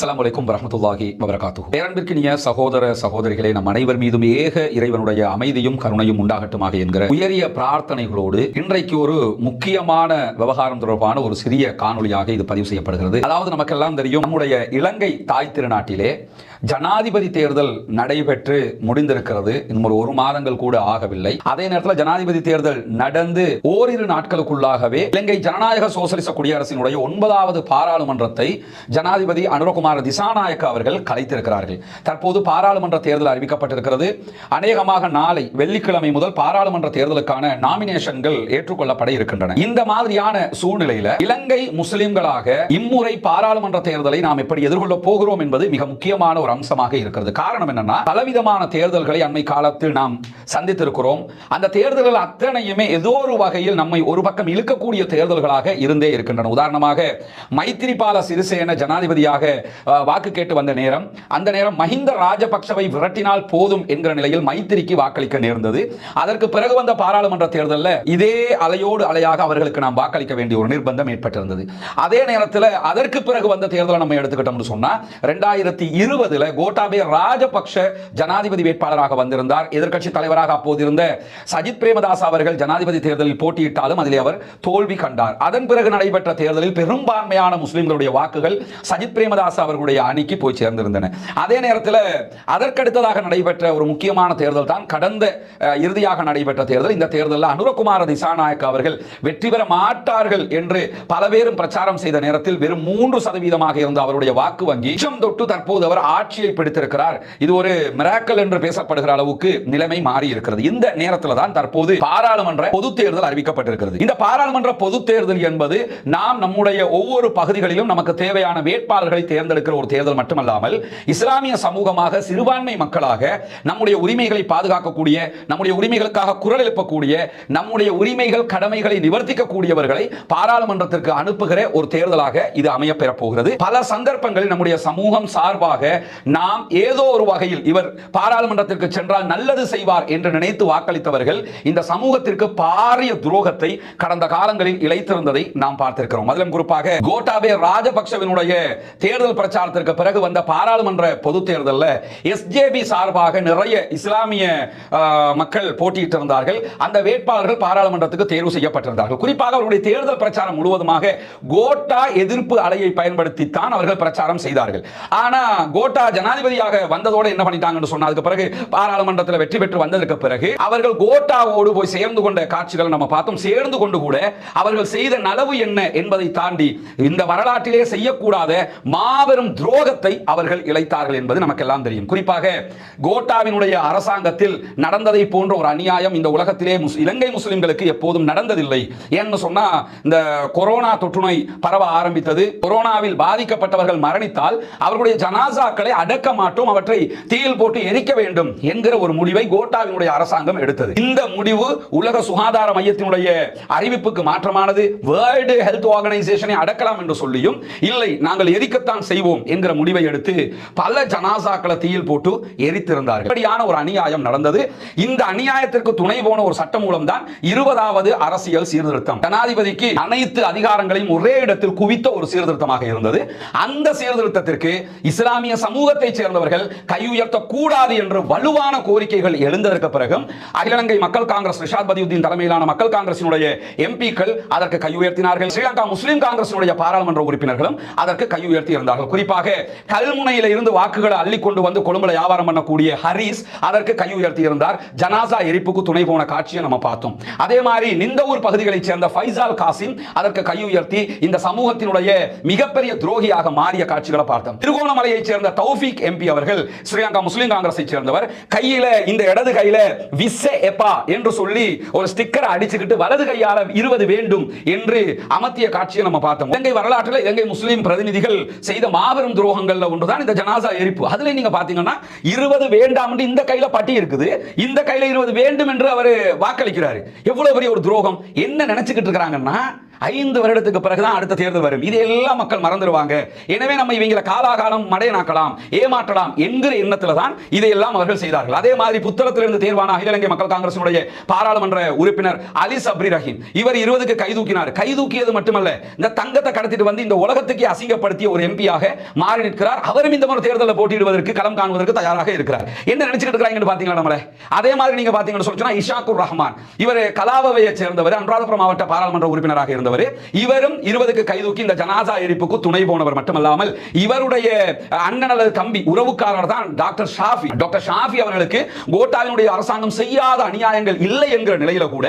அஸ்ஸலாமு அலைக்கும் வரஹ்மத்துல்லாஹி வபரகாத்துஹு. பேரன்பிற்கினிய சகோதர சகோதரிகளே, நம் அனைவர் மீதும் ஏக இறைவனுடைய அமைதியும் கருணையும் உண்டாகட்டுமாக என்கிற உயரிய பிரார்த்தனைகளோடு இன்றைக்கு ஒரு முக்கியமான விவகாரம் தொடர்பான ஒரு சிறிய காணொலியாக இது பதிவு செய்யப்படுகிறது. அதாவது நமக்கெல்லாம் தெரியும், நம்முடைய இலங்கை தாய் திருநாட்டிலே ஜனாதிபதி தேர்தல் நடைபெற்று முடிந்திருக்கிறது. இன்னும் ஒரு மாதங்கள் கூட ஆகவில்லை. அதே நேரத்தில் ஜனாதிபதி தேர்தல் நடந்து ஓரிரு நாட்களுக்குள்ளாகவே இலங்கை ஜனநாயக சோசலிச குடியரசினுடைய 9வது பாராளுமன்றத்தை ஜனாதிபதி அனுரகுமார திசாநாயக்க அவர்கள் கலைத்திருக்கிறார்கள். தற்போது பாராளுமன்ற தேர்தல் அறிவிக்கப்பட்டிருக்கிறது. அநேகமாக நாளை வெள்ளிக்கிழமை முதல் பாராளுமன்ற தேர்தலுக்கான நாமினேஷன்கள் ஏற்றுக்கொள்ளப்பட இருக்கின்றன. இந்த மாதிரியான சூழ்நிலையில் இலங்கை முஸ்லிம்களாக இம்முறை பாராளுமன்ற தேர்தலை நாம் எப்படி எதிர்கொள்ள போகிறோம் என்பது மிக முக்கியமான ஒரு அம்சமாக இருக்கிறது. காரணம் என்னன்னா, பலவிதமான தேர்தல்களை அண்மை காலத்தில் நாம் சந்தித்திருக்கிறோம். அந்த தேர்தல்கள் அத்தனையுமே ஏதோ ஒரு வகையில் நம்மை ஒரு பக்கம் இழுக்கக்கூடிய தேர்தல்களாக இருந்தே இருக்கின்றன. உதாரணமாக மைத்திரிபால சிறிசேன ஜனாதிபதியாக வாக்கு கேட்டு வந்த நேரம், அந்த நேரம் மஹிந்த ராஜபக்சவை விரட்டினால் போதும் என்கிற நிலையில் மைத்திரிக்கு வாக்களிக்க நேர்ந்தது. அதற்கு பிறகு வந்த பாராளுமன்ற தேர்தலில் இதே அலையோடு அலையாக அவர்களுக்கு நாம் வாக்களிக்க வேண்டிய ஒரு நிர்பந்தம் ஏற்பட்டிருந்தது. அதே நேரத்தில் அதற்கு பிறகு வந்த தேர்தலை நம்ம எடுத்துக்கிட்டோம்னு சொன்னா 2020 கோட்டாபய ராஜபக்ஷ ஜனாதிபதி வேட்பாளராக வந்திருந்தார். எதிர்க்கட்சி தலைவராக அப்போது இருந்த சஜித் பிரேமதாஸ் அவர்கள் ஜனாதிபதி தேர்தலில் போட்டியிட்டாலும் அதிலே அவர் தோல்வி கண்டார். அதன் பிறகு நடைபெற்ற தேர்தலில் பெரும்பான்மையான முஸ்லிம்களுடைய வாக்குகள் சஜித் பிரேமதாஸ் அவர்களுடைய அணிக்கு போய் சேர்ந்திருந்தன. அதே நேரத்தில் அதற்கடுத்ததாக நடைபெற்ற ஒரு முக்கியமான தேர்தல் தான் கடந்த இறுதியாக நடைபெற்ற தேர்தல். இந்த தேர்தலில் அனுரகுமார திசாநாயக்க அவர்கள் வெற்றி பெற மாட்டார்கள் என்று பல பேரும் பிரச்சாரம் செய்த நேரத்தில் வெறும் 3% இருந்த அவருடைய வாக்கு வங்கி தொட்டு தற்போது அவர் ஆட்சியை பிடித்திருக்கிறார். இது ஒரு மிராக்கல் என்று பேசப்படுகிற அளவுக்கு நிலைமை மாறி இருக்கிறது. இந்த நேரத்தில் தான் தற்போது பாராளுமன்ற பொது தேர்தல் அறிவிக்கப்பட்டிருக்கிறது. இந்த பாராளுமன்ற பொது தேர்தல் என்பது நாம் நம்முடைய ஒவ்வொரு பகுதிகளிலும் நமக்கு தேவையான வேட்பாளர்களை தேர்ந்தெடுக்கிற ஒரு தேர்தல் மட்டுமல்லாமல், இஸ்லாமிய சமூகமாக சிறுபான்மை மக்களாக நம்முடைய உரிமைகளை பாதுகாக்கக்கூடிய, நம்முடைய உரிமைகளுக்காக குரல் எழுப்பக்கூடிய, நம்முடைய உரிமைகள் கடமைகளை நிவர்த்திக்கக்கூடியவர்களை பாராளுமன்றத்திற்கு அனுப்புகிற ஒரு தேர்தலாக இது அமைய பெறப் போகிறது. பல சந்தர்ப்பங்களில் நம்முடைய சமூகம் சார்பாக நாம் ஏதோ ஒரு வகையில் இவர் பாராளுமன்றத்திற்கு சென்றால் நல்லது செய்வார் என்று நினைத்து வாக்களித்தவர்கள் இந்த சமூகத்திற்கு பாரிய துரோகத்தை கடந்த காலங்களில் இழைத்திருந்ததை நாம் பார்த்திருக்கிறோம். அதிலும் குறிப்பாக கோட்டாபய ராஜபக்சவினுடைய தேர்தல் பிரச்சாரத்திற்கு பிறகு வந்த பாராளுமன்ற பொது தேர்தலில் எஸ்ஜேபி சார்பாக நிறைய இஸ்லாமிய மக்கள் போட்டியிட்டிருந்தார்கள். அந்த வேட்பாளர்கள் பாராளுமன்றத்துக்கு தேர்வு செய்யப்பட்டிருந்தார்கள். குறிப்பாக அவருடைய தேர்தல் பிரச்சாரம் முழுவதுமாக கோட்டா எதிர்ப்பு அலையை பயன்படுத்தித்தான் அவர்கள் பிரச்சாரம் செய்தார்கள். ஆனா கோட்டா ஜனாதிபதியாக வந்ததோடு என்ன பண்ணிட்டாங்கன்னு சொன்னா, அதுக்கு பிறகு பாராளுமன்றத்தில் வெற்றி பெற்று வந்ததற்கு பிறகு அவர்கள் கோட்டாவோடு போய் சேர்ந்து கொண்ட காட்சிகளை நம்ம பார்த்தோம். சேர்ந்து கொண்டு கூட அவர்கள் செய்த நலவு என்ன என்பதை தாண்டி இந்த வரலாற்றிலே செய்யக்கூடாத மாபெரும் துரோகத்தை அவர்கள் இழைத்தார்கள் என்பது நமக்கெல்லாம் தெரியும். குறிப்பாக கோட்டாவினுடைய அரசாங்கத்தில் நடந்ததை போன்ற ஒரு அநியாயம் இந்த உலகத்திலே இலங்கை முஸ்லிம்களுக்கு எப்போதும் நடந்ததில்லை. ஏன்னு சொன்னா, இந்த கொரோனா தொற்றுநோய் பரவ ஆரம்பித்தது. கொரோனாவில் பாதிக்கப்பட்டவர்கள் மரணித்தால் அவர்களுடைய ஜனாசாக்களை அடக்க மாட்டோம், அவற்றை தீயில் போட்டு எரிக்க வேண்டும் என்கிற ஒரு முடிவை கோட்டாவினுடைய அரசாங்கம் எடுத்தது. இந்த முடிவு உலக சுகாதார மையத்தினுடைய அறிவிப்புக்கு மாற்றமானது. வேர்ல்டு ஹெல்த் ஆர்கனைசேஷனை அடக்கலாம் என்று சொல்லியும் இல்லை, நாங்கள் எரிக்கத்தான் செய்வோம் என்கிற முடிவை எடுத்து பல ஜனாசாக்களை தீயில் போட்டு எரித்திருந்தார்கள். இப்படியான ஒரு அநியாயம் நடந்தது. இந்த அநியாயத்திற்கு துணை போன ஒரு சட்டம் மூலம் தான் 20வது அரசியல் சீர்திருத்தம். ஜனாதிபதிக்கு அனைத்து அதிகாரங்களையும் ஒரே இடத்தில் குவித்த ஒரு சீர்திருத்தமாக இருந்தது. அந்த சீர்திருத்தத்திற்கு இஸ்லாமிய சமூகத்தை சேர்ந்தவர்கள் கையுயர்த்த கூடாது என்று வலுவான கோரிக்கைகள் எழுந்ததற்கு பிறகு அகில இலங்கை மக்கள் காங்கிரஸ் ரிஷாத் பதியுதீன் தலைமையிலான மக்கள் காங்கிரசினுடைய எம்பிக்கள் அதற்கு கையுயர்த்தினார்கள். ஸ்ரீலங்கா முஸ்லிம் காங்கிரசினுடைய பாராளுமன்ற உறுப்பினர்களும் அதற்கு கையுயர்த்தி இருந்தார்கள். குறிப்பாக கல்முனையில் இருந்து வாக்குகளை அள்ளி கொண்டு வந்து கொழும்புல வியாபாரம் பண்ணக்கூடிய ஹரிஸ் அதற்கு கையுயர்த்தி இருந்தார். ஜனாசா எரிப்புக்கு துணை போன காட்சியை நம்ம பார்த்தோம். அதே மாதிரி நிந்தவூர் பகுதிகளைச் சேர்ந்த ஃபைசால் காசிம் அதற்கு கையுயர்த்தி இந்த சமூகத்தினுடைய மிகப்பெரிய துரோகியாக மாறிய காட்சிகளை பார்த்தோம். திருகோணமலையைச் சேர்ந்த தௌஃபீக் எம்பி அவர்கள் ஸ்ரீலங்கா முஸ்லிம் காங்கிரஸை சேர்ந்தவர், கையில இந்த இடது கையில விஸ்ஸே எப்பா என்று சொல்லி ஒரு ஸ்டிக்கர் அடிச்சுக்கிட்டு வலது கையால 20 வேண்டும் என்று அமர்த்திய காட்சியை நம்ம பார்த்தோம். இலங்கை வரலாற்றில் இலங்கை முஸ்லிம் பிரதிநிதிகள் செய்த மாபெரும் துரோகங்கள்ல ஒன்றுதான் இந்த ஜனாசா எரிப்பு. அதுல நீங்க பாத்தீங்கன்னா 20 வேண்டாம் என்று இந்த கையில பட்டி இருக்குது, இந்த கையில 20 வேண்டும் என்று அவர் வாக்களிக்கிறார். எவ்வளவு பெரிய ஒரு துரோகம்! என்ன நினைச்சுக்கிட்டு இருக்காங்கன்னா, 5 வருடத்துக்கு பிறகுதான் அடுத்த தேர்தல் வரும். இதெல்லாம் மக்கள் மறந்துடுவாங்க. எனவே நம்ம இவங்களை காலாகாலம் மடையனாக்கலாம், ஏமாற்றலாம் என்கிற எண்ணத்தில் தான் இதையெல்லாம் அவர்கள் செய்தார்கள். அதே மாதிரி புத்தளத்திலிருந்து தேர்வான அகில இலங்கை மக்கள் காங்கிரசினுடைய பாராளுமன்ற உறுப்பினர் அலி சப்ரி ரஹீம், இவர் 20க்கு கைதூக்கினார். கைதூக்கியது மட்டுமல்ல, இந்த தங்கத்தை கடத்திட்டு வந்து இந்த உலகத்துக்கு அசிங்கப்படுத்திய ஒரு எம்பியாக மாறி நிற்கிறார். அவரும் இந்த முறை தேர்தலில் போட்டியிடுவதற்கு களம் காணுவதற்கு தயாராக இருக்கிறார். என்ன நினைச்சிட்டு இருக்காங்கன்னு பாத்தீங்களா நம்மள? அதே மாதிரி நீங்க பாத்தீங்கன்னு சொல்லிச்சோன்னா இஷாக்குர் ரஹ்மான், இவர் கலாவவையை சேர்ந்தவர், அனுராதபுரம் மாவட்ட பாராளுமன்ற உறுப்பினராக இருந்தவர். இவரும் 20க்கு கைதூக்கி இந்த ஜனாசா எரிப்புக்கு துணை போனவர் மட்டுமல்லாமல் இவருடைய அண்ணன் அல்லது தம்பி உறவுக்காரர் தான் டாக்டர் ஷாஃபி. டாக்டர் ஷாஃபி அவர்களுக்கு கோட்டாவினுடைய அரசாங்கம் செய்யாத அநியாயங்கள் இல்லை என்கிற நிலையில கூட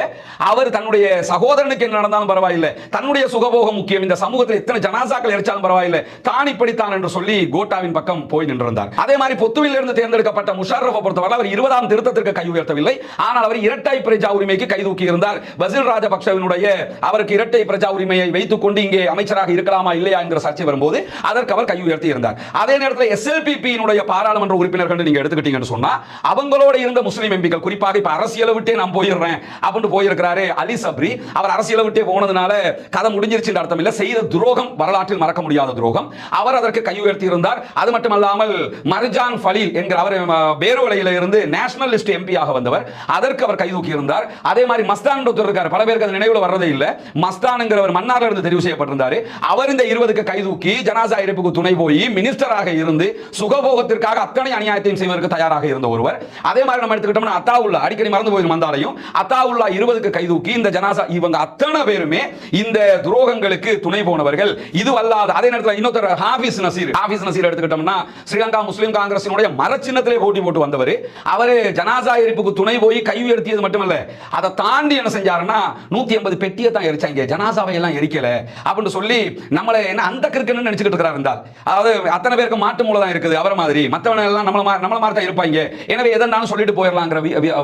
அவர் தன்னுடைய சகோதரனுக்கு என்ன நடந்தாலும் பரவாயில்லை, தன்னுடைய சுகபோகம் முக்கியம், இந்த சமூகத்தில் எத்தனை ஜனாசாக்கள் எரிச்சாலும் பரவாயில்லை, தான் இப்படித்தான் என்று சொல்லி கோட்டாவின் பக்கம் போய் நின்றிருந்தார். அதே மாதிரி பொத்துவில் இருந்து தேர்ந்தெடுக்கப்பட்ட முஷர்ரஃபை பொறுத்தவரை அவர் 20ஆம் திருத்தத்திற்கு கை உயர்த்தவில்லை. ஆனால் அவர் இரட்டை பிரஜா உரிமைக்கு கை தூக்கி இருந்தார். வசில் ராஜபக்சவினுடைய அவருக்கு இரட்டை பிரஜா உரிமையை வைத்துக் கொண்டு இங்கே அமைச்சராக இருக்கலாமா இல்லையா என்கிற சர்ச்சை வரும்போது அதற்கு அவர் கை உயர்த்தி இருந்தார். அதே நேரத்தில் SLPP பாராளுமன்ற உறுப்பினர்கள் நீங்க எடுத்துக்கிட்டீங்கன்னு சொன்னா அவங்களோட இருந்த முஸ்லிம் எம்பிக்கள், குறிப்பாக இப்ப அரசியலை விட்டே நான் போயிடுறேன் அப்படின்னு போயிருக்கிறாரு அலி சப்ரி. அவர் அரசியலை விட்டே போனதுனால கதை முடிஞ்சிருச்சு அர்த்தம் இல்ல, செய்த துரோகம் வரலாற்றில் மறக்க முடியாத துரோகம். அவர் அதற்கு கை உயர்த்தி இருந்தார். அது மட்டுமல்லாமல் மர்ஜான் ஃபலீல் என்கிற அவர் பேரோலையில இருந்து நேஷனல் லிஸ்ட் எம்பியாக வந்தவர், அதற்கு அவர் கை தூக்கி இருந்தார். அதே மாதிரி மஸ்தான் இருக்கார், பல பேருக்கு அது நினைவுல வர்றதே இல்ல. மஸ்தான்ங்கிறவர் மன்னார்ல இருந்து தெரிவு செய்யப்பட்டிருந்தார். அவர் இந்த 20க்கு கை தூக்கி ஜனாசா எரிப்புக்கு துணை போய் மினிஸ்டராக இருந்து சுகபோகத்திற்காக அத்தனை அநியாயத்தையும் செய்வதற்கு தயாராக இருந்த ஒருவர். அதே மாதிரி நம்ம எடுத்துக்கிட்டோம்னா அத்தாவுல்லா, அடிக்கடி மறந்து போய் வந்தாலையும் அத்தாவுல்லா 20க்கு கை தூக்கி இந்த ஜனாசா, இவங்க அத்தனை பேருமே இந்த துரோகங்களுக்கு துணை போனவர்கள். இது அல்லாத அதே நேரத்தில் இன்னொருத்தர் ஹாஃபிஸ் நசீர் எடுத்துக்கிட்டோம்னா ஸ்ரீலங்கா முஸ்லிம் காங்கிரசினுடைய மரச்சின்னத்திலே போட்டி போட்டு வந்தவர். அவர் ஜனாசா எரிப்புக்கு துணை போய் கை உயர்த்தியது மட்டுமல்ல, அதை தாண்டி என்ன செஞ்சாருன்னா 180 பெட்டியை தான் எரிச்சாங்க, ஜனாசாவை எல்லாம் எரிக்கல அப்படின்னு சொல்லி நம்மளை என்ன அந்த கிறுக்குன்னு நினைச்சுக்கிட்டு இருக்கிறார் இருந்தால். அதாவது அத்தனை பேருக்கு மாட்டு மூளை தான் இருக்குது, அவரை மாதிரி மற்றவங்க எல்லாம் நம்மள மாதிரி தான் இருப்பாங்க, எனவே எதனாலும் சொல்லிட்டு போயிடலாங்கிற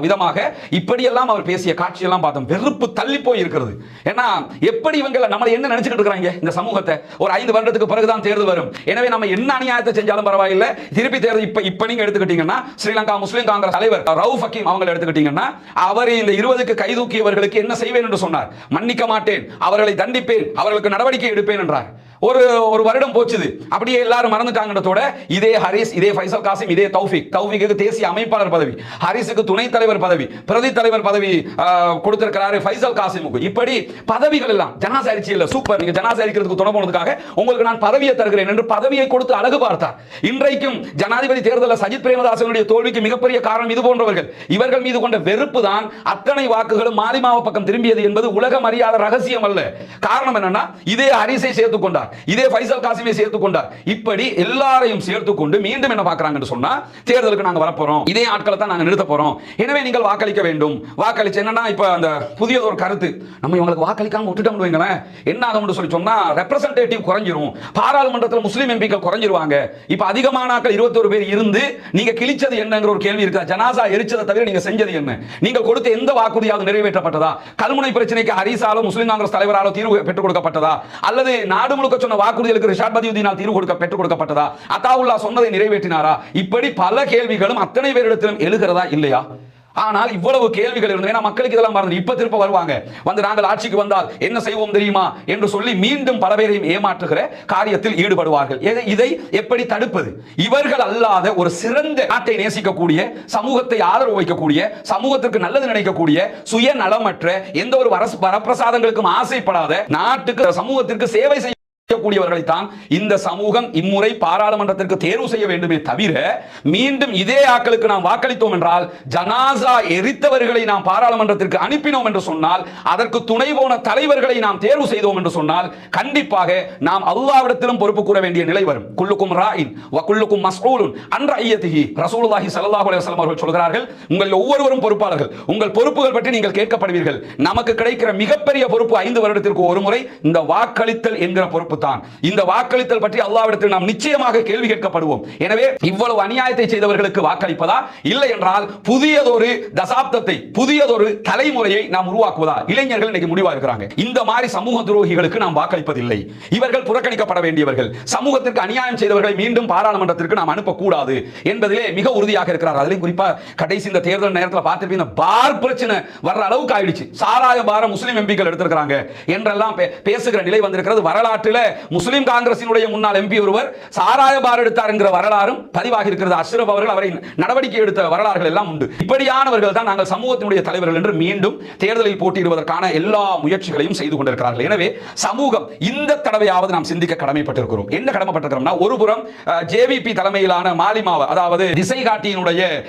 விதமாக இப்படியெல்லாம் அவர் பேசிய காட்சியெல்லாம் பார்த்தோம். வெறுப்பு தள்ளி போய் இருக்கிறது. ஏன்னா எப்படி இவங்க நம்மளை என்ன நினைச்சுக்கிட்டு இருக்கிறாங்க, இந்த சமூகத்தை ஒரு 5 வருடத்துக்கு பிறகுதான் தேர்தல் வரும், எனவே நம்ம என்ன அநியாயத்தை செஞ்சாலும் பரவாயில்லை, திருப்பி தேர்தல் இப்ப நீங்க எடுத்துக்கிட்டீங்கன்னா ஸ்ரீலங்கா முஸ்லிம் காங்கிரஸ் தலைவர் ரவுஃப் ஹக்கீம் அவங்களை எடுத்துக்கிட்டீங்கன்னா அவர் இந்த 20க்கு கை தூக்கியவர்களுக்கு என்ன செய்வேன் என்று சொன்னார். மன்னிக்க மாட்டேன், அவர்களை தண்டிப்பேன், அவர்களுக்கு நடவடிக்கை எடுப்பேன் என்றார். ஒரு வருடம் போச்சுது, அப்படியே எல்லாரும் மறந்துட்டாங்கன்றதோட இதே ஹரிஸ், இதே ஃபைசல் காசிம், இதே தௌஃபிக்கு தேசிய அமைப்பாளர் பதவி, ஹரிஸுக்கு துணை தலைவர் பதவி, பிரதி தலைவர் பதவி கொடுத்திருக்கிறாரு ஃபைசல் காசிமுக்கு. இப்படி பதவிகள் எல்லாம் ஜனாசா அரிசி இல்ல, சூப்பர், நீங்க ஜனாசா அரிக்கிறதுக்கு துணை போனதுக்காக உங்களுக்கு நான் பதவியை தருகிறேன் என்று பதவியை கொடுத்து அழகு பார்த்தார். இன்றைக்கும் ஜனாதிபதி தேர்தலில் சஜித் பிரேமதாசனுடைய தோல்விக்கு மிகப்பெரிய காரணம் இது போன்றவர்கள். இவர்கள் மீது கொண்ட வெறுப்பு தான் அத்தனை வாக்குகளும் மாலிமாவ பக்கம் திரும்பியது என்பது உலகம் அறியாத ரகசியம் அல்ல. காரணம் என்னன்னா இதே ஹரிஸை சேர்த்துக் கொண்டார், இதே ஃபைசல் காசிமை சேர்த்துக் கொண்டார். இப்படி எல்லாரையும் சேர்த்துக் கொண்டு மீண்டும் என்ன பார்க்கறாங்கன்னு சொன்னா தேர்தலுக்கு நாங்க வரப்போறோம், இதே ஆட்களை தான் நாங்க நிறுத்த போறோம், எனவே நீங்கள் வாக்களிக்க வேண்டும். வாக்களிச்சு என்னன்னா இப்ப அந்த புதிய ஒரு கருத்து, நம்ம இவங்களுக்கு வாக்களிக்காம விட்டுட்டோம்னு வைங்களேன், என்ன ஆகும்னு சொல்லி சொன்னா ரெப்ரசன்டேட்டிவ் குறைஞ்சிரும், பாராளுமன்றத்தில் முஸ்லிம் எம்பிக்கள் குறைஞ்சிருவாங்க. இப்ப அதிகமான ஆட்கள் 21 பேர் இருந்து நீங்க கிழிச்சது என்னங்கிற ஒரு கேள்வி இருக்கா? ஜனாசா எரிச்சதை தவிர நீங்க செஞ்சது என்ன? நீங்கள் கொடுத்த எந்த வாக்குறுதியாவது நிறைவேற்றப்பட்டதா? கல்முனை பிரச்சனைக்கு ஹரிசாலோ முஸ்லிம் காங்கிரஸ் தலைவராலோ தீர்வு பெற்றுக் கொடுக்கப்பட்டதா? அல்லது நாடு முழுக்க சொன்ன வாக்குறுதிகளுக்கு ரிஷாட் பதியுதீனால் தீர்வு பெற்றுக் கொடுக்கப்பட்டதா? அத்தாவுல்லா சொன்னதை நிறைவேற்றினாரா? இப்படி பல கேள்விகளும் அத்தனை பேரிடத்திலும் எழுகிறதா இல்லையா? ஆனால் இவ்வளவு கேள்விகள் இருந்தது, மக்களுக்கு இதெல்லாம் மறந்து இப்ப திருப்ப வருவாங்க, வந்து நாங்கள் ஆட்சிக்கு வந்தால் என்ன செய்வோம் தெரியுமா என்று சொல்லி மீண்டும் பல பேரையும் ஏமாற்றுகிற காரியத்தில் ஈடுபடுவார்கள். இதை எப்படி தடுப்பது? இவர்கள் அல்லாத ஒரு சிறந்த நாட்டை நேசிக்கக்கூடிய, சமூகத்தை ஆதரவு வைக்கக்கூடிய, சமூகத்திற்கு நல்லது நினைக்கக்கூடிய, சுயநலமற்ற, எந்த ஒரு வரப்பிரசாதங்களுக்கும் ஆசைப்படாத, நாட்டுக்கு சமூகத்திற்கு சேவை செய்ய கூடியவர்களைத்தான் இந்த சமூகம் இம்முறை பாராளுமன்றத்திற்கு தேர்வு செய்ய வேண்டுமே தவிர மீண்டும் இதே ஆட்களுக்கு நாம் வாக்களித்தோம் என்றால், ஜனாசா எரித்தவர்களை நாம் பாராளுமன்றத்திற்கு அனுப்பினோம் என்று சொன்னால், அதற்கு துணை போன தலைவர்களை நாம் தேர்வு செய்தோம் என்று சொன்னால் கண்டிப்பாக நாம் அல்லாஹ்விடத்திலும் பொறுப்பு கூற வேண்டிய நிலை வரும். குல்லுக்கும் ராயின் வ குல்லுக்கும் மஸ்ஊலுன் அன் ரஅய்யதிஹி. ரசூலுல்லாஹி ஸல்லல்லாஹு அலைஹி வஸல்லம் அவர்கள் சொல்கிறார்கள், உங்கள் ஒவ்வொருவரும் பொறுப்பாளர்கள், உங்கள் பொறுப்புகள் பற்றி நீங்கள் கேட்கப்படுவீர்கள். நமக்கு கிடைக்கிற மிகப்பெரிய பொறுப்பு 5 வருடத்திற்கு ஒரு முறை இந்த வாக்களித்தல் என்கிற பொறுப்பு பொறுத்தான். இந்த வாக்களித்தல் பற்றி அல்லாஹ்விடத்தில் நாம் நிச்சயமாக கேள்வி கேட்கப்படுவோம். எனவே இவ்வளவு அநியாயத்தை செய்தவர்களுக்கு வாக்களிப்பதா, இல்லை என்றால் புதியதொரு தசாப்தத்தை, புதியதொரு தலைமுறையை நாம் உருவாக்குவதா? இளைஞர்கள் இன்னைக்கு முடிவா இருக்கிறாங்க. இந்த மாதிரி சமூக துரோகிகளுக்கு நாம் வாக்களிப்பதில்லை. இவர்கள் புறக்கணிக்கப்பட வேண்டியவர்கள். சமூகத்திற்கு அநியாயம் செய்தவர்களை மீண்டும் பாராளுமன்றத்திற்கு நாம் அனுப்பக்கூடாது என்பதிலே மிக உறுதியாக இருக்கிறார். அதிலே குறிப்பா கடைசி இந்த தேர்தல் நேரத்தில் பார்த்திருப்பீங்க, பார் பிரச்சனை வர்ற அளவுக்கு ஆயிடுச்சு. சாராய பார முஸ்லிம் எம்பிக்கள் எடுத்திருக்காங்க என்றெல்லாம் பேசுகிற நிலை வந்திருக்கிறது. வரலாற்றில் முஸ்லிம் காங்கிரசினுடைய முன்னாள் எம்பி ஒருவர் சாராய பார் எடுத்தார் என்கிற வரலாறும் பதிவாகி இருக்கிறது. அஷ்ரப் அவர்கள் அவரை நடவடிக்கை எடுத்த வரலாறுகள் எல்லாம் உண்டு. இப்படியானவர்கள் தான் நாங்கள் சமூகத்தினுடைய தலைவர்கள் என்று மீண்டும் தேர்தலில் போட்டியிடுவதற்கான எல்லா முயற்சிகளையும் செய்து கொண்டிருக்கிறார்கள். எனவே சமூகம் இந்த தடவையாவது நாம் சிந்திக்க கடமைப்பட்டிருக்கிறோம். என்ன கடமைப்பட்டிருக்கிறோம்னா, ஒருபுறம் ஜேவிபி தலைமையிலான மாலிமாவ, அதாவது திசை காட்டியினுடைய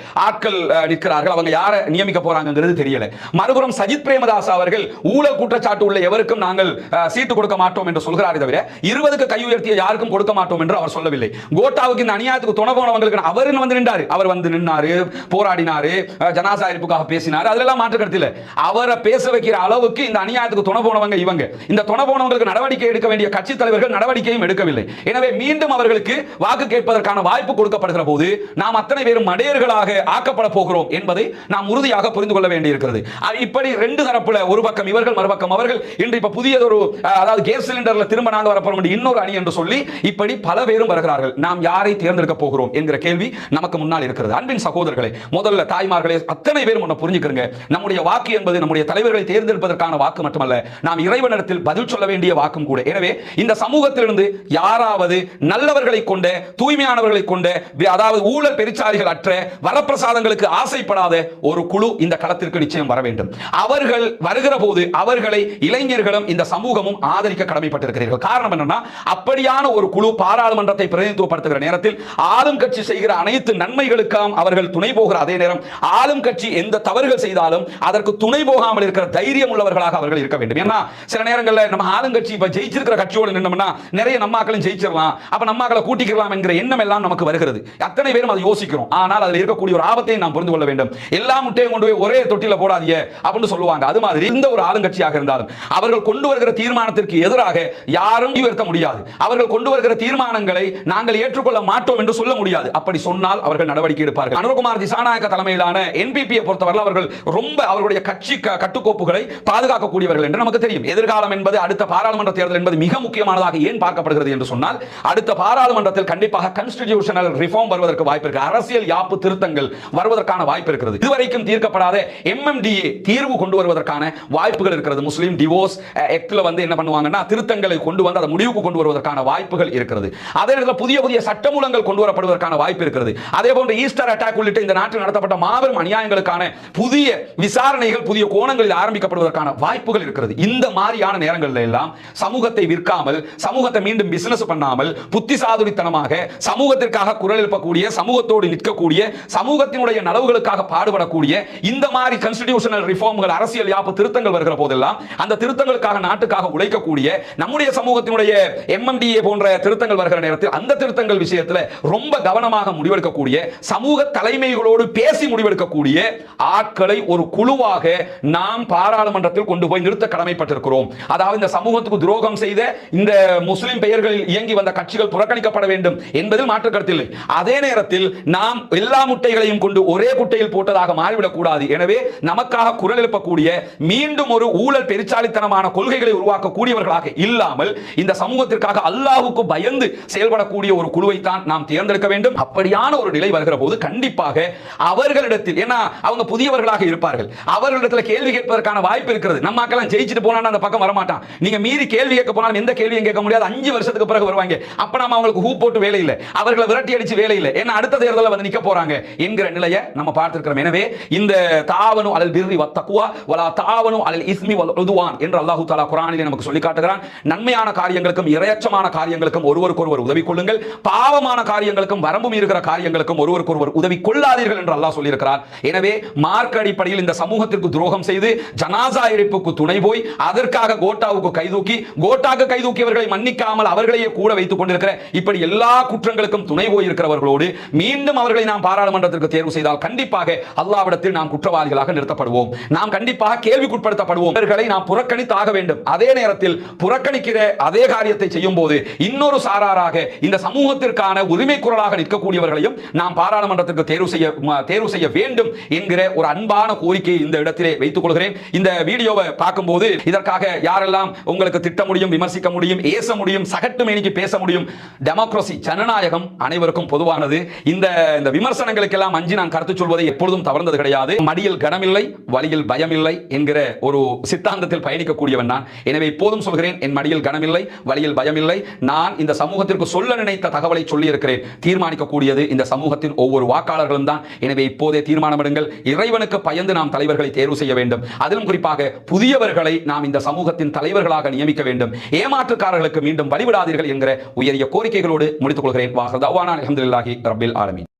ஆட்கள் நிற்கிறார்கள். அவங்க யாரை நியமிக்க போறாங்கிறது தெரியல. மறுபுறம் சஜித் பிரேமதாஸ் அவர்கள் ஊழல் குற்றச்சாட்டு உள்ள எவருக்கும் நாங்கள் சீட்டு கொடுக்க மாட்டோம் என்று சொல்கிறார். தவிர 20க்கு கை உயர்த்திய யாருக்கும் கொடுக்க மாட்டோம் என்று அவர் சொல்லவில்லை. கோட்டாவுக்கு இந்த அநியாயத்துக்கு துணை போனவங்களுக்கு அவர் வந்து நின்றாரு. அவர் வந்து நின்னாரு, போராடினாரு, ஜனாசா எரிப்புக்காக பேசினாரு. அதெல்லாம் மாற்று கருத்து இல்ல. அவரை பேச வைக்கிற அளவுக்கு இந்த அநியாயத்துக்கு துணை போனவங்க இவங்க. இந்த துணை போனவங்களுக்கு நடவடிக்கை எடுக்க வேண்டிய கட்சி தலைவர்கள் நடவடிக்கையும் எடுக்கவில்லை. எனவே மீண்டும் அவர்களுக்கு வாக்கு கேட்பதற்கான வாய்ப்பு கொடுக்கப்படுகிற போது நாம் அத்தனை பேரும் மடையர்களாக ஆக்கப்பட போகிறோம் என்பதை நாம் உறுதியாக புரிந்து கொள்ள வேண்டியிருக்கிறது. இப்படி ரெண்டு தரப்புல, ஒரு பக்கம் இவர்கள், மறுபக்கம் அவர்கள். இன்று இப்ப புதியதொரு, அதாவது கேஸ் சிலிண்டர்ல திரும்ப நாங்க வரப்போறோம் இன்னொரு அணி என்று சொல்லி இப்படி பல பேரும் வருகிறார்கள். நாம் யாரை தேர்ந்தெடுக்க போகிறோம் என்கிற கேள்வி நமக்கு முன்னால் இருக்கிறது. அன்பின் சகோதரர்களே, முதல்ல தாய்மார்களே, அத்தனை பேரும் ஒன்று புரிஞ்சுக்கிறங்க. நம்முடைய வாக்கு என்பது நம்முடைய தலைவர்களை தேர்ந்தெடுப்பதற்கான வாக்கு மட்டுமல்ல, நாம் இறைவனிடத்தில் பதில் சொல்ல வேண்டிய வாக்கும் கூட. எனவே இந்த சமூகத்திலிருந்து யாராவது நல்லவர்களை கொண்ட, தூய்மையானவர்களை கொண்ட, அதாவது ஊழல் பெருச்சாரிகள் அற்ற, வரப்பிரசாதங்களுக்கு ஆசைப்படாத ஒரு குழு இந்த களத்திற்கு நிச்சயம் வர வேண்டும். அவர்கள் வருகிற போது அவர்களை இளைஞர்களும் இந்த சமூகமும் ஆதரிக்க கடமைப்பட்டிருக்கிறீர்கள். காரணம் என்னன்னா, அப்படியான ஒரு குழு பாராளுமன்றத்தை பிரதிநிதித்துவப்படுத்துகிற நேரத்தில் ஆளும் கட்சி செய்கிற அனைத்து நன்மைகளுக்கும் அவர்கள் துணை போகிற அதே நேரம் ஆளும் கட்சி எந்த தவறுகள் செய்தாலும் அதற்கு துணை போகாமல் இருக்கிற தைரியம் உள்ளவர்களாக அவர்கள் இருக்க வேண்டும். ஏன்னா சில நேரங்களில் நம்ம ஆளுங்கட்சி இப்ப ஜெயிச்சிருக்கிற கட்சியோடு நின்னோம்னா நிறைய நம்மாக்களும் ஜெயிச்சிடலாம், அப்ப நம்மாக்களை கூட்டிக்கலாம் என்கிற எண்ணம் எல்லாம் நமக்கு வருகிறது. அத்தனை பேரும் அதை யோசிக்கிறோம். ஆனால் அதில் இருக்கக்கூடிய ஒரு ஆபத்தை நாம் புரிந்து கொள்ள வேண்டும். எல்லா முட்டையும் கொண்டு போய் ஒரே தொட்டில போடாதீங்க அப்படின்னு சொல்லுவாங்க. அது மாதிரி இந்த ஒரு ஆளுங்கட்சியாக இருந்தாலும் அவர்கள் கொண்டு வருகிற தீர்மானத்திற்கு எதிராக யாரும் உயர்த்த முடியாது. அவர்கள் கொண்டு வருகிற தீர்மானங்களை நாங்கள் ஏற்றுக்கொள்ள மாட்டோம் என்று சொல்ல முடியாது. அப்படி சொன்னால் அவர்கள் நடவடிக்கை எடுப்பார்கள். அனுரகுமார் திசாநாயக்க தலைமையிலான என்பிபியை பொறுத்தவரை அவர்கள் ரொம்ப அவர்களுடைய கட்சி கட்டுக்கோப்புகளை பாதுகாக்கக்கூடியவர்கள் என்று நமக்கு தெரியும். எதிர்காலம் என்பது, அடுத்த பாராளுமன்ற தேர்தல் என்பது மிக முக்கியமானதாக ஏன் பார்க்கப்படுகிறது என்று சொன்னால், அடுத்த பாராளுமன்றத்தில் கண்டிப்பாக கான்ஸ்டிடியூஷனல் ரிஃபார்ம் வருவதற்கு வாய்ப்பு இருக்கு. அரசியல் யாப்பு திருத்தங்கள் வருவதற்கான வாய்ப்பு இருக்கிறது. இதுவரைக்கும் தீர்க்கப்படாத எம்எம்டிஏ தீர்வு கொண்டு வருவதற்கான வாய்ப்புகள் இருக்கிறது. முஸ்லிம் டிவோர்ஸ் ஆக்ட்ல வந்து என்ன பண்ணுவாங்கன்னா, திருத்தங்களை கொண்டு வந்து அதை முடிவுக்கு கொண்டு வருவதற்கான வாய்ப்புகள் இருக்கிறது. அதே நேரத்தில் புதிய புதிய சட்டமூலங்கள் கொண்டு வரப்படுவதற்கான வாய்ப்பு இருக்கிறது. அதே போன்று ஈஸ்டர் அட்டாக் உள்ளிட்ட இந்த நாட்டில் நடத்தப்பட்ட மாபெரும் அநியாயங்களுக்கான புதிய விசாரணைகள் புதிய கோணங்களில் ஆரம்பிக்கப்படுவதற்கான வாய்ப்புகள் இருக்கிறது. இந்த மாதிரியான நேரங்களில் எல்லாம் சமூகத்தை விற்காமல், சமூகத்தை மீண்டும் பிசினஸ் பண்ணாமல், புத்திசாதுரித்தனமாக சமூகத்திற்காக குரல் எழுப்பக்கூடிய, சமூகத்தோடு நிற்கக்கூடிய, சமூகத்தினுடைய நலவுகளுக்காக பாடுபடக்கூடிய இந்த மாதிரி கான்ஸ்டிடியூஷனல் ரிஃபார்ம்கள், அரசியல் யாப்பு திருத்தங்கள் வருகிற போதெல்லாம் அந்த திருத்தங்களுக்காக நாட்டுக்காக உழைக்கக்கூடிய நம்முடைய சமூகத்தினுடைய எம்எம்டிஏ போன்ற திருத்தங்கள் வருகிற நேரத்தில் அந்த திருத்தங்கள் விஷயத்தில் ரொம்ப கவனமாக முடிவெடுக்கக்கூடிய, சமூக தலைமைகளோடு பேசி முடிவெடுக்கக்கூடிய ஆட்களை ஒரு குழுவாக நாம் பாராளுமன்றத்தில் கொண்டு போய் நிறுத்த கடமைப்பட்டிருக்கிறோம். அதாவது இந்த சமூகத்துக்கு துரோகம் செய்த இந்த முஸ்லிம் பெயர்களில் இயங்கி வந்த கட்சிகள் புறக்கணிக்கப்பட வேண்டும் என்பதில் மாற்று கருத்தில்லை. அதே நேரத்தில் நாம் எல்லா முட்டைகளையும் கொண்டு ஒரே குட்டையில் போட்டதாக மாறிவிடக் கூடாது. எனவே நமக்காக குரல் எழுப்பக்கூடிய, மீண்டும் ஒரு ஊழல் பெருச்சாலித்தனமான கொள்கைகளை உருவாக்கக்கூடியவர்களாக இல்லாமல் இந்த சமூகத்திற்காக அல்லாஹ்வுக்கு பயந்து செயல்படக்கூடிய ஒரு குழுவை தான் நாம் தேர்ந்தெடுக்க வேண்டும். அப்படியான ஒரு நிலை வருகிற போது கண்டிப்பாக அவர்களிடத்தில், ஏன்னா அவங்க புதியவர்களாக இருப்பார்கள், அவர்களிடத்தில் கேள்வி கேட்பதற்கான வாய்ப்பு இருக்கிறது. நம்ம மக்கள் ஜெயிச்சுட்டு போனா அந்த பக்கம் வரமாட்டான். நீங்க மீறி கேள்வி கேட்க போனாலும் எந்த கேள்வியும் கேட்க முடியாது. 5 வருஷத்துக்கு பிறகு வருவாங்க. அப்ப நாம அவங்களுக்கு ஹூ போட்டு வேலை இல்லை, அவர்களை விரட்டி அடிச்சு வேலை இல்லை, ஏன்னா அடுத்த தேர்தலில் வந்து நிக்க போறாங்க என்கிற நிலையை நம்ம பார்த்திருக்கிறோம். எனவே இந்த தாவனு அலல் பிர்ரி வத்தக்வா வலா தாவனு அலல் இஸ்மி வல் உதுவான் என்று அல்லாஹ் தஆலா குர்ஆனிலே நமக்கு சொல்லி காட்டுகிறான். நன்மையான காரியங்களுக்கும் இறையச்சமான காரியங்களுக்கும் ஒருவருக்கொருவர் உதவி கொள்ளுங்கள், பாவமான காரியங்களுக்கும் வரம்பு மீறுகிற காரியங்களுக்கும் ஒருவருக்கொருவர் உதவி கொள்ளாதீர்கள் என்று அல்லாஹ் சொல்லி இருக்கிறார். எனவே மார்க்க அடிப்படையில் இந்த சமூகத்திற்கு துரோகம் செய்து ஜனாசா எரிப்புக்கு துணை போய் அதற்காக கோட்டாவுக்கு கைதூக்கி, கோட்டாக்கு கைதூக்கியவர்களை மன்னிக்காமல் அவர்களையே கூட வைத்துக் கொண்டிருக்கிற இப்படி எல்லா குற்றங்களுக்கும் துணை போய் இருக்கிறவர்களோடு மீண்டும் அவர்களை நாம் பாராளுமன்றத்திற்கு தேர்வு செய்தால் கண்டிப்பாக அல்லாஹ்விடத்தில் நாம் குற்றவாளிகளாக நிறுத்தப்படுவோம். நாம் கண்டிப்பாக கேள்விக்குட்படுத்தப்படுவோம். இவர்களை நாம் புறக்கணித்தாக வேண்டும். அதே நேரத்தில் புறக்கணிக்கிற அதே ஒரே காரியத்தை செய்யும் போது இன்னொரு சாராராக இந்த சமூகத்திற்கான உரிமை குரலாக நிற்கக்கூடியவர்களையும் நாம் பாராளுமன்றத்திற்கு தேர்வு செய்ய வேண்டும் என்கிற ஒரு அன்பான கோரிக்கையை இந்த இடத்திலே வைத்துக் கொள்கிறேன். இந்த வீடியோவை பார்க்கும்போது இதற்காக யாரெல்லாம் உங்களுக்கு திட்ட முடியும், விமர்சிக்க முடியும், ஏச முடியும், சகட்டு மேனிக்கு பேச முடியும். டெமோக்ரசி, ஜனநாயகம் அனைவருக்கும் பொதுவானது. இந்த விமர்சனங்களுக்கெல்லாம் அஞ்சி நான் கருத்து சொல்வதை எப்பொழுதும் தவறுந்தது கிடையாது. மடியில் கனமில்லை, வழியில் பயமில்லை என்கிற ஒரு சித்தாந்தத்தில் பயணிக்கக்கூடியவன் நான். எனவே இப்போதும் சொல்கிறேன், என் மடியில் கனமில்லை, வழியில் பயமில்லை. நான் இந்த சமூகத்திற்கு சொல்ல நினைத்த தகவலை சொல்லி இருக்கிறேன். தீர்மானிக்கக்கூடியது இந்த சமூகத்தின் ஒவ்வொரு வாக்காளர்களும் தான். எனவே இப்போதே தீர்மானமிடுங்கள். இறைவனுக்கு பயந்து நாம் தலைவர்களை தேர்வு செய்ய வேண்டும். அதிலும் குறிப்பாக புதியவர்களை நாம் இந்த சமூகத்தின் தலைவர்களாக நியமிக்க வேண்டும். ஏமாற்றுக்காரர்களுக்கு மீண்டும் வழிவிடாதீர்கள் என்கிற உயரிய கோரிக்கைகளோடு முடித்துக் கொள்கிறேன். வாஹ் தஅவானா அல்ஹம்துலில்லாஹி ரப்பில் ஆலமீன்.